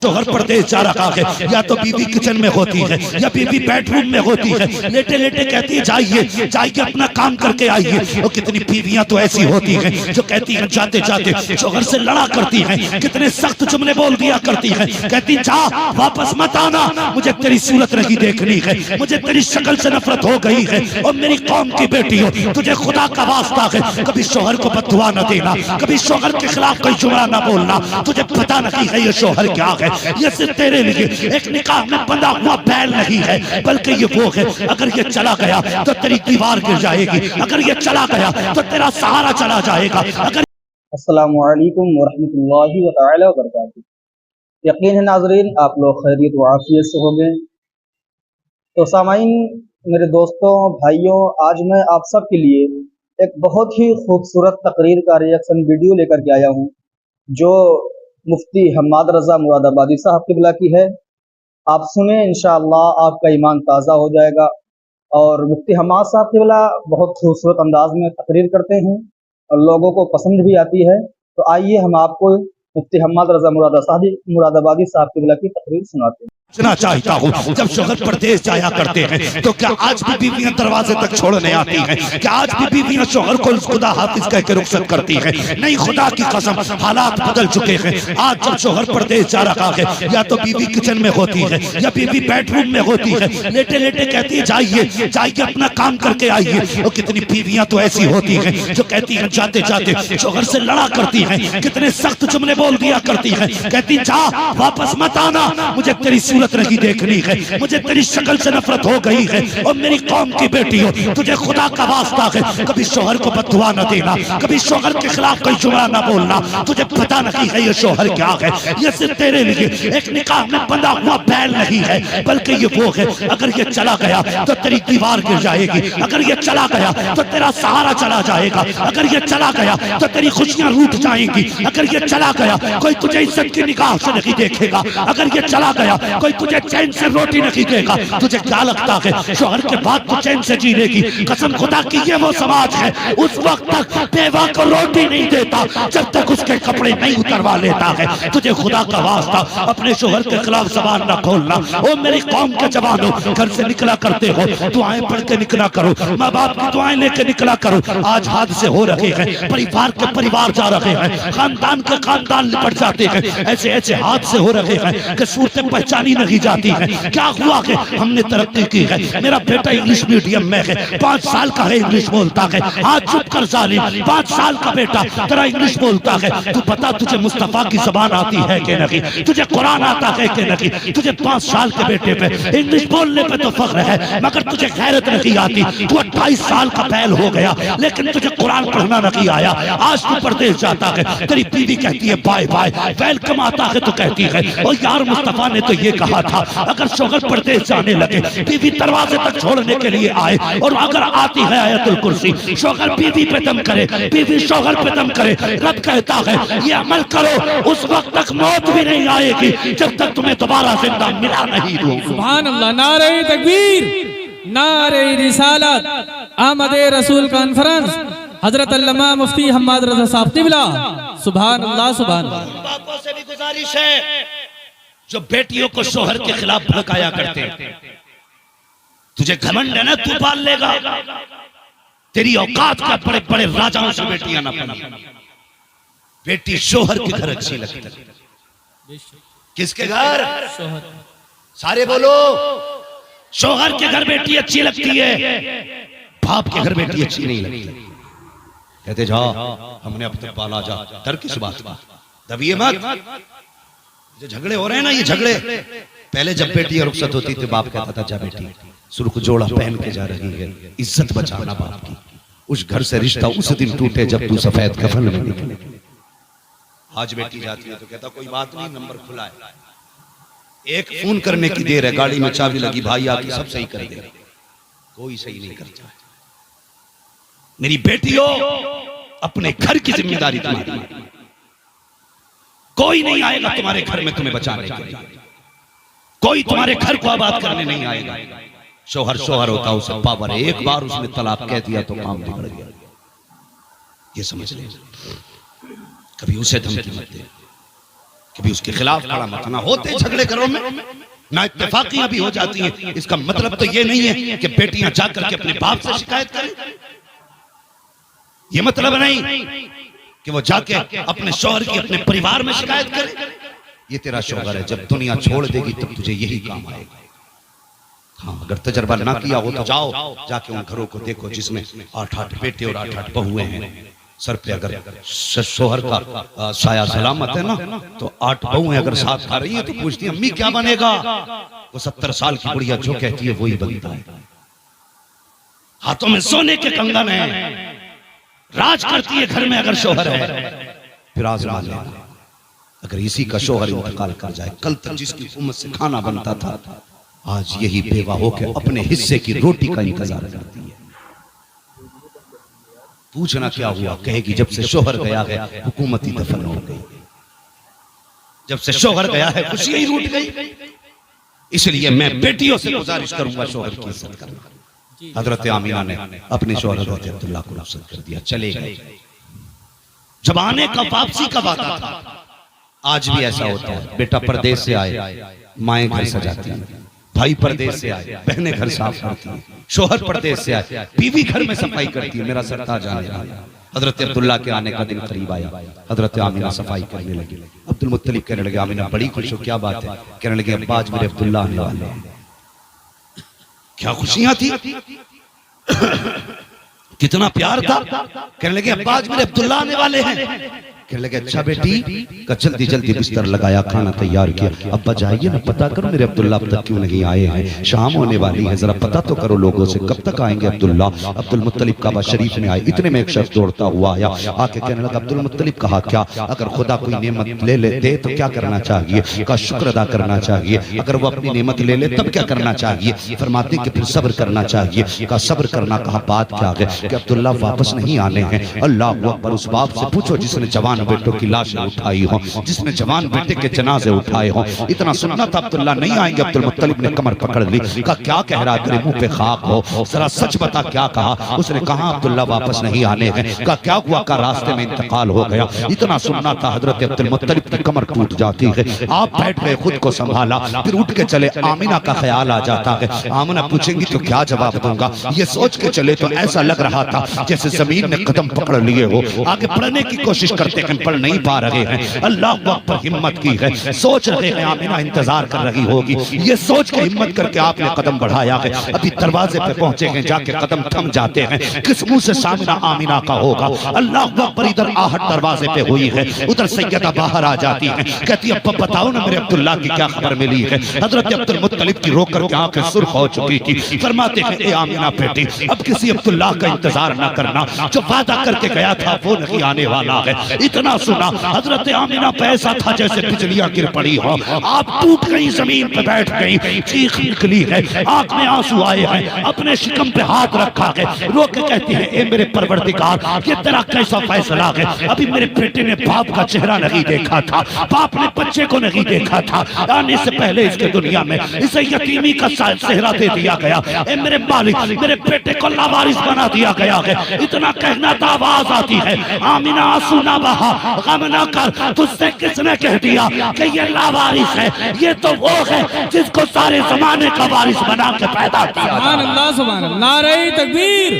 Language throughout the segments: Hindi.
शोहर परदेश जा रहा है, या तो बीवी किचन में होती है या बीवी बेडरूम में होती है, लेटे लेटे कहती है जाइए जाइए अपना काम करके आइए। और कितनी बीवियां तो ऐसी होती हैं जो कहती हैं जाते जाते शोहर से लड़ा करती हैं, कितने सख्त जुमले बोल दिया करती हैं, कहती जा वापस मत आना, मुझे तेरी सूरत नहीं देखनी है, मुझे तेरी शक्ल से नफरत हो गई है। और मेरी कौम की बेटी हो, तुझे खुदा का वास्ता है कभी शोहर को बददुआ न देना, कभी शोहर के खिलाफ कोई जुमला न बोलना, तुझे पता नहीं है ये शोहर क्या है। ये सिर्फ तेरे लिए एक निकाह में बंधा हुआ बैल नहीं है, बल्कि ये वो है अगर ये चला गया तो तेरी दीवार गिर जाएगी, अगर ये चला गया तो तेरा सहारा चला जाएगा। अगर अस्सलामु अलैकुम वरहमतुल्लाहि व तआला व बरकातुहू। यकीन है नाज़रीन आप लोग खैरियत व आफियत से होंगे। तो सामाईन, मेरे दोस्तों भाइयों, आज मैं आप सब के लिए एक बहुत ही खूबसूरत तकरीर का रिएक्शन वीडियो लेकर के आया हूँ, जो मुफ्ती हम्माद रज़ा मुरादाबादी साहब क़िबला की है। आप सुने, इंशाअल्लाह आपका ईमान ताज़ा हो जाएगा। और मुफ्ती हम्माद साहब क़िबला बहुत खूबसूरत अंदाज में तकरीर करते हैं और लोगों को पसंद भी आती है। तो आइए हम आपको मुफ्ती हम्माद रज़ा मुरादाबादी साहब क़िबला की तकरीर सुनाते हैं। पूछना चाहता हूँ, जब शोहर परदेश जाया करते हैं तो क्या आज भी बीवियां दरवाजे तक छोड़ने आती हैं? क्या आज भी बीवियां शोहर को खुदा हाफिज कह के रुखसत करती हैं? नहीं, खुदा की कसम हालात बदल चुके हैं। आज जब शोहर परदेश जा रहा है, या तो बीवी किचन में होती है या बीवी बेडरूम में होती है, लेटे लेटे कहती है जाइए जाइए अपना काम करके आइए। और कितनी बीवियां तो ऐसी होती हैं जो कहती हैं जाते जाते शोहर से लड़ा करती हैं, कितने सख्त जुमले बोल दिया करती हैं, कहती जा वापस मत आना, मुझे तेरी नहीं देखनी है, मुझे तेरी शक्ल से नफरत हो गई है। और मेरी कौम की बेटी हो, तुझे खुदा का वास्ता है कभी शोहर को बददुआ न देना, कभी शोहर के खिलाफ कोई जुमला न बोलना, तुझे पता नहीं है ये शोहर क्या है। ये सिर्फ तेरे लिए एक निकाह में बंधा हुआ बैल नहीं है, बल्कि ये वो है अगर ये चला गया तो तेरी दीवार गिर जाएगी, अगर ये चला गया तो तेरा सहारा चला जाएगा, अगर ये चला गया तो तेरी खुशियां रूठ जाएंगी, अगर ये चला गया कोई तुझे इज्जत की निगाह से नहीं देखेगा, अगर ये चला गया कोई तुझे चैन से रोटी नहीं देगा। तुझे क्या लगता है शोहर के बाद तो चैन से जी लेगी? कसम खुदा की ये वो समाज है उस वक्त तक बेवा को रोटी नहीं देता जब तक उसके कपड़े नहीं उतरवा लेता है। तुझे खुदा का वास्ता अपने शोहर के खिलाफ जबान न खोलना। ओ मेरी कौम के जवानों, घर से निकला करते हो दुआएं पढ़ के निकला करो, माँ बाप की दुआएं लेके निकला करो। आज हादसे हो रहे हैं, परिवार के परिवार जा रहे हैं, खानदान के खानदान लिपट जाते हैं, ऐसे ऐसे हादसे हो रहे हैं कि सूरतें पहचानी नहीं जाती है। क्या हुआ है? हमने तरक्की की है, मेरा बेटा इंग्लिश मीडियम में है, 5 साल का है, इंग्लिश बोलता है। आज चुप कर जालिम, 5 साल का बेटा तेरा इंग्लिश बोलता है। तू बता तुझे मुस्तफा की जबान आती है कि नहीं, तुझे कुरान आता है कि नहीं? तुझे 5 साल के बेटे पे इंग्लिश बोलने पे तो फख्र है, मगर तुझे गैरत नहीं आती। तू 28 साल का बैल हो गया, लेकिन तुझे कुरान पढ़ना नहीं आया। आज तू परदेश जाता है, तेरी बीवी कहती है बाय बाय, वेलकम आता है तो कहती है और यार मुस्तफा ने तो ये कहा था अगर शोहर परदेश जाने लगे बीवी दरवाजे तक छोड़ने के लिए आए, और अगर आती है आयतुल कुर्सी, शोहर बीवी पे दम करे, बीवी शोहर पे दम करे, रब कहता है ये अमल करो, उस वक्त तक मौत भी नहीं आएगी जब तक तुम्हें दोबारा जिंदा मिला नहीं हो। सुभान अल्लाह, नारे तकबीर, नारे रिसालत, आमदे रसूल कॉन्फ्रेंस, हजरत अल्लामा मुफ्ती हम्माद रज़ा साहब क़िबला। सुभान अल्लाह, सुभान अल्लाह। बापों से भी गुजारिश है जो बेटियों को शोहर के खिलाफ भड़काया करते हैं, तुझे घमंड है ना, तू पाल लेगा, तेरी औकात का बड़े बड़े राजाओं से बेटियां ना पली। बेटी शोहर के घर अच्छी लगती है। किसके घर? शोहर। सारे बोलो, शोहर के घर बेटी अच्छी लगती है, बाप के घर बेटी अच्छी नहीं लगती। कहते जा हमने अब तक पाला, जा डर किस बात का, दबिए मत। जो झगड़े हो रहे हैं ना, ये झगड़े पहले जब बेटी रुखसत होती थी बाप कहता था जा बेटी सुर्ख जोड़ा पहन के जा रही है, इज्जत बचाना बाप की। उस घर से रिश्ता उस दिन टूटे जब तू सफेद कफन में निकले। आज बेटी जाती है तो कहता कोई बात नहीं, नंबर खुला है, एक फोन करने की देर है, गाड़ी में चाबी लगी, भाई आके सब सही कर दे। कोई सही नहीं करता। मेरी बेटियों, अपने घर की जिम्मेदारी तुम्हारी, कोई नहीं आएगा तुम्हारे घर में तुम्हें बचाने के लिए, कोई तुम्हारे घर को आबाद करने नहीं आएगा। शोहर शोहर होता, उसे पावर है, एक बार उसने तलाक कह दिया तो काम बिगड़ गया। ये समझ ले, कभी उसे धमकी मत दे। कभी उसके खिलाफ खड़ा मत होना। होते झगड़े घरों में ना इत्तेफाकियां भी हो जाती हैं, इसका मतलब तो ये नहीं है कि बेटियां जाकर के अपने बाप से शिकायत करें। ये मतलब नहीं कि वो जाके अपने शौहर की अपने परिवार में शिकायत करे। ये तेरा शौहर है, जब दुनिया छोड़ देगी तब तुझे यही काम आएगा। हाँ, अगर तजर्बा ना किया हो तो जाओ, जाके उन घरों को देखो जिसमें 8-8 बेटे और 8-8 बहुएं हैं। सर पे अगर शौहर का साया सलामत है ना, तो 8 बहुएं अगर साथ खा रही है तो पूछती है अम्मी क्या बनेगा? वो 70 साल की बुढ़िया जो कहती है वही बनता है। हाथों में सोने के कंगन है, राज करती है घर में अगर शौहर है। फिर आजमा लेना, अगर इसी का शौहर इंतकाल कर जाए, कल तक जिसकी उम्र से खाना बनता था, आज यही बेवा होकर अपने हिस्से की रोटी का इंतजार करती है। पूछना क्या हुआ, कहेगी जब से शौहर गया है हुकूमती दफन हो गई, जब से शौहर गया है खुशी ही रूठ गई। इसलिए मैं बेटियों से गुजारिश करूंगा शौहर की इज्जत करना। हजरत आमीना ने अपने शौहर हजरत अब्दुल्ला को रुखसत कर दिया, चले गए। जब आने का वापसी का वादा था, आज भी ऐसा होता है। बेटा परदेश से आए, माएं घर सजाती हैं, भाई परदेश से आए, बहनें घर साफ करती हैं, शौहर परदेश से आए, बीवी घर में सफाई करती है। मेरा सरताज आने लगा। हजरत अब्दुल्ला के आने का दिन करीब आया, हजरत आमीना सफाई करने लगी। अब्दुल मुत्तलिब कहने लगे आमीना बड़ी खुश हो, क्या बात है? कहने लगे अब्बा आज मेरे अब्दुल्ला आने वाले हैं। क्या खुशियां थी, कितना प्यार था। कहने लगे अब्बा आज मेरे अब्दुल्ला आने वाले हैं। कहने लगे अच्छा बेटी, का जल्दी जल्दी बिस्तर लगाया, खाना तैयार किया। अब्बा जाइए ना, पता करो मेरे अब्दुल्ला अब तक क्यों नहीं आए हैं, शाम होने वाली है, जरा पता तो करो लोगों से कब तक आएंगे अब्दुल्ला। अब्दुल मुत्तलिब काबा शरीफ में आए, इतने में एक शख्स दौड़ता हुआ आया, आके कहने लगा अब्दुल मुत्तलिब कहा क्या, अगर खुदा कोई नेमत ले दे तो क्या करना चाहिए? का शुक्र अदा करना चाहिए। अगर वो अपनी नेमत ले ले तब क्या करना चाहिए? फरमाते कि फिर सब्र करना चाहिए। का सब्र करना, कहा बात क्या है? कि अब्दुल्ला वापस नहीं आने हैं। अल्लाह अकबर। उस बाप से पूछो जिसने जवान बेटों की लाशें उठाई हो, जिसने जवान बेटे के जनाजे उठाए हो। इतना सुनना था अब्दुल्ला नहीं आएंगे। अब्दुल मुत्तलिब ने कमर पकड़ ली, कहा क्या कह रहा है, तेरे मुंह पे खाक हो, जरा सच बता क्या कहा? उसने कहा अब्दुल्ला वापस नहीं आने हैं। कहा क्या हुआ? का रास्ते में इंतकाल हो गया। इतना सुनना था हजरत अब्दुल मुत्तलिब की कमर टूट जाती है। आप बैठ गए, खुद को संभाला, फिर उठ के चले। आमीना का ख्याल आ जाता है, आमीना पूछेंगी तो क्या जवाब दूंगा। ये सोच के चले तो ऐसा लग रहा था जैसे जमीन ने कदम पकड़ लिए हो। आगे बढ़ने की कोशिश करते हैं, पढ़ नहीं पा रहे हैं। अल्लाह पर हिम्मत की है, सोच रहे हैं आमीना इंतजार कर रही होगी। ये सोच के हिम्मत करके आपने कदम बढ़ाया है। अभी दरवाजे पे पहुंचे हैं, जाके कदम थम जाते हैं। किस मुंह से सामना आमीना का होगा? अल्लाह पर इधर आहट दरवाजे पे हुई है, उधर सैयदा बाहर आ जाती है, कहती है अब बताओ ना मेरे अब्दुल्ला की क्या खबर मिली है? हजरत अब्दुल मुत्तलिब की रोक करके आंखें सुर्ख हो चुकी थी। फरमाते हैं ए आमीना बेटी, अब किसी अब्दुल्ला का इंतजार ना करना, जो वादा करके गया था वो नहीं आने वाला है। इतना सुना हजरत आमीना पे ऐसा था जैसे बिजलियां गिर पड़ी हो। आप टूट गई, जमीन पे बैठ गई, चीख निकली है, आंख में आंसू आए हैं, अपने शिकम पे हाथ रखा है, रो के कहती है ए मेरे परवरदिगार, ये तेरा कैसा फैसला है? अभी मेरे बेटे ने बाप का चेहरा नहीं देखा था, बाप ने बच्चे को नहीं देखा था, आने से पहले इसके दुनिया में इसे यतीमी का चेहरा दे दिया गया। ए मेरे मालिक, मेरे बेटे को लावारिस बना दिया गया है। इतना कहना तो आवाज आती है आमीना आंसू ना बहा, गम ना कर, तुझसे किसने कह दिया कि ये लावारिस है? ये तो वो है जिसको सारे जमाने का वारिस बना के पैदा किया। सुभान अल्लाह, सुभान अल्लाह। नारे तकबीर,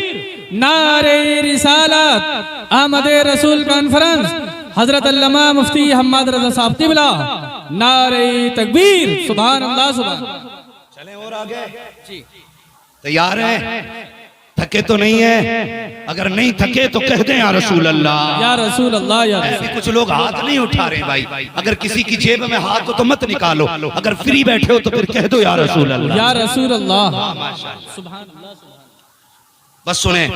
नारे रिसालत, आमदे रसूल कॉन्फ्रेंस, हजरत अल्लामा मुफ्ती हम्माद रजा साहब तिबला, नारे तकबीर, सुभान अल्लाह, सुभान। चलें और आगे जी, तैयार हैं? थके तो नहीं है? अगर नहीं थके तो कह दें या रसूल अल्लाह, या रसूल अल्लाह, या ऐसे कुछ लोग हाथ नहीं उठा रहे भाई। अगर किसी की जेब में हाथ हो तो मत निकालो, अगर फ्री बैठे हो तो फिर कह दो या रसूल अल्लाह, या रसूल अल्लाह, सुभान अल्लाह। बस सुने,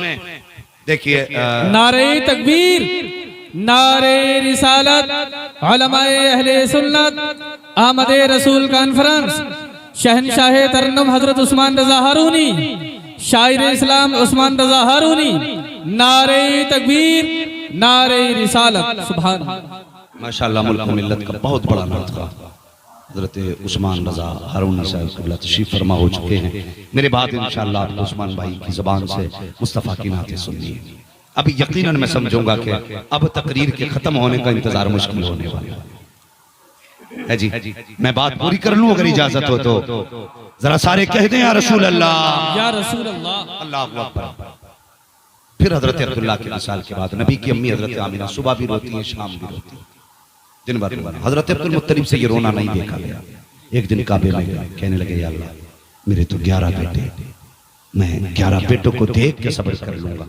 देखिए नारे तकबीर, नारे रिसालत, उलमाए अहले सुन्नत, आमदे रसूल कॉन्फ्रेंस, शहनशाह तरन्नुम हजरत उस्मान रजा हारूनी, शायर इस्लाम उस्मान रजा हारूनी, नारे तकबीर, नारे रिसालत, सुभान। माशाअल्लाह, मुल्क मिल्लत का बहुत बड़ा नाम था। हजरत उस्मान रजा हारूनी साहब क़िबला तशरीफ फरमा हो चुके हैं। मेरे बाद इंशाअल्लाह आप उस्मान भाई की ज़बान से मुस्तफ़ा की नातें सुनिए। अभी यकीनन मैं समझूंगा कि अब तकरीर के खत्म होने का इंतजार मुश्किल होने वाला है। है जी, मैं बात पूरी कर लूं अगर इजाजत हो तो। जरा सारे कह दें या रसूल अल्लाह, या रसूल अल्लाह। अल्लाहु अकबर। फिर हजरत अब्दुल्ला के विसाल के बाद नबी की अम्मी हजरत आमिना सुबह भी रोती है, शाम भी रोती है, दिन भर रोना। हजरत अब्दुल मुत्तलिब से ये रोना नहीं देखा गया। एक दिन काबे में गए, कहने लगे या अल्लाह मेरे तो 11 बेटे, मैं 11 बेटों को देख के सब्र कर लूंगा,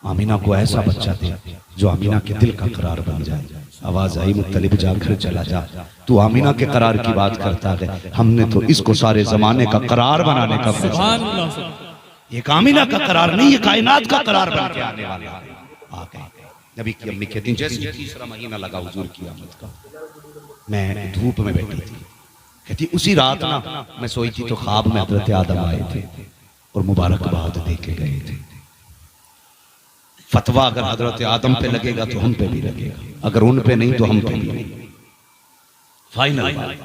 आमीना को ऐसा बच्चा दे जो आमीना के दिल का करार बन जाए। आवाज आई मुत्तलिब जाकर चला जा, तू आमीना के करार की बात करता है, हमने तो इसको सारे जमाने का करार बनाने का फैसला। सुभान अल्लाह, सुभान अल्लाह। ये कामिना का करार नहीं, ये कायनात का करार बन के आने वाला है। आ गए। नबी की अम्मी कहती जैसे तीसरा महीना लगा हुजूर की आमद का, मैं धूप में बैठी थी, कहती उसी रात ना मैं सोई थी तो ख्वाब में हजरत आदम आए थे और मुबारकबाद दे के गए थे। फतवा अगर हजरत आदम पे लगेगा तो हम पे भी लगेगा, अगर उन पे नहीं तो हम पे भी नहीं। फाइनल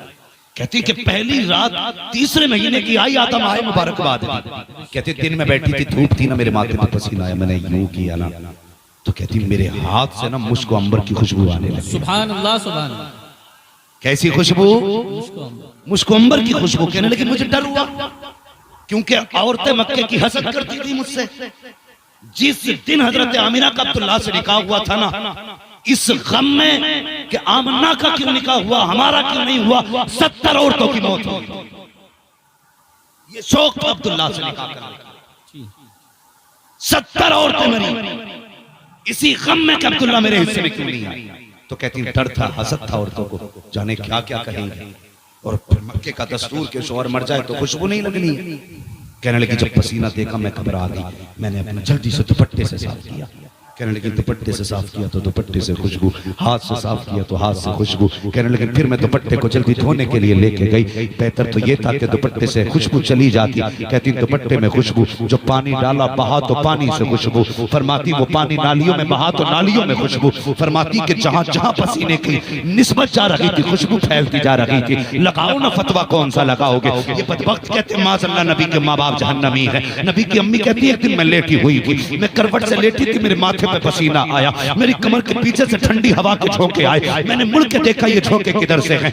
कहती कि पहली रात तीसरे महीने की आई, आदम आए मुबारकबाद दी। कहती दिन में बैठी थी, धूप थी ना, मेरे माथे पे पसीना आया, मैंने यूं किया ना तो कहती मेरे हाथ से ना मुश्क अंबर की खुशबू आने लगी। सुभान अल्लाह, सुभान अल्लाह। कैसी खुशबू? मुश्क अंबर की खुशबू। कहने लगी मुझे डर हुआ क्योंकि औरतें मक्के की हसद करती थी मुझसे। जिस दिन हजरत आमिना का अब्दुल्ला से निकाह हुआ था ना, इस गम में कि आमना का क्यों निकाह हुआ, हमारा क्यों नहीं हुआ, 70 औरतों की मौत हुई। ये शौक था अब्दुल्ला से निकाह करने का। 70 औरतें मरी इसी गम में कि अब्दुल्ला मेरे हिस्से में क्यों नहीं आई। तो कहती डर था, हसद था औरतों को, जाने क्या क्या कहेंगे। और फिर मक्के का दस्तूर के शौहर मर जाए तो खुशबू नहीं लगनी। कहने लगी जब पसीना देखा मैं घबरा गई, मैंने अपना जल्दी से दुपट्टे से साफ किया। कहने लगी दुपट्टे से साफ किया तो दुपट्टे से खुशबू, हाथ से साफ किया तो हाथ से खुशबू। कहने लगी फिर मैं दुपट्टे को जल्दी धोने के लिए लेके गई, बेहतर तो ये था कि दुपट्टे से खुशबू चली जाती। कहती दुपट्टे में खुशबू, जो पानी डाला बहा तो पानी से खुशबू। फरमाती वो पानी नालियों में बहा तो नालियों में खुशबू। फरमाती कि जहां जहां पसीने की निस्बत जा रही थी खुशबू फैलती जा रही थी। लगाओ ना फतवा, कौन सा लगाओगे। ये बदबख्त कहते माज़अल्लाह नबी के माँ बाप जहन्नमी है। नबी की अम्मी कहती है एक दिन मैं लेटी हुई थी, मैं करवट से लेटी थी, मेरे माथे पे पसीना आया, मेरी कमर के पीछे से ठंडी हवा के झोंके आए, मैंने मुड़ के देखा ये झोंके किधर से हैं।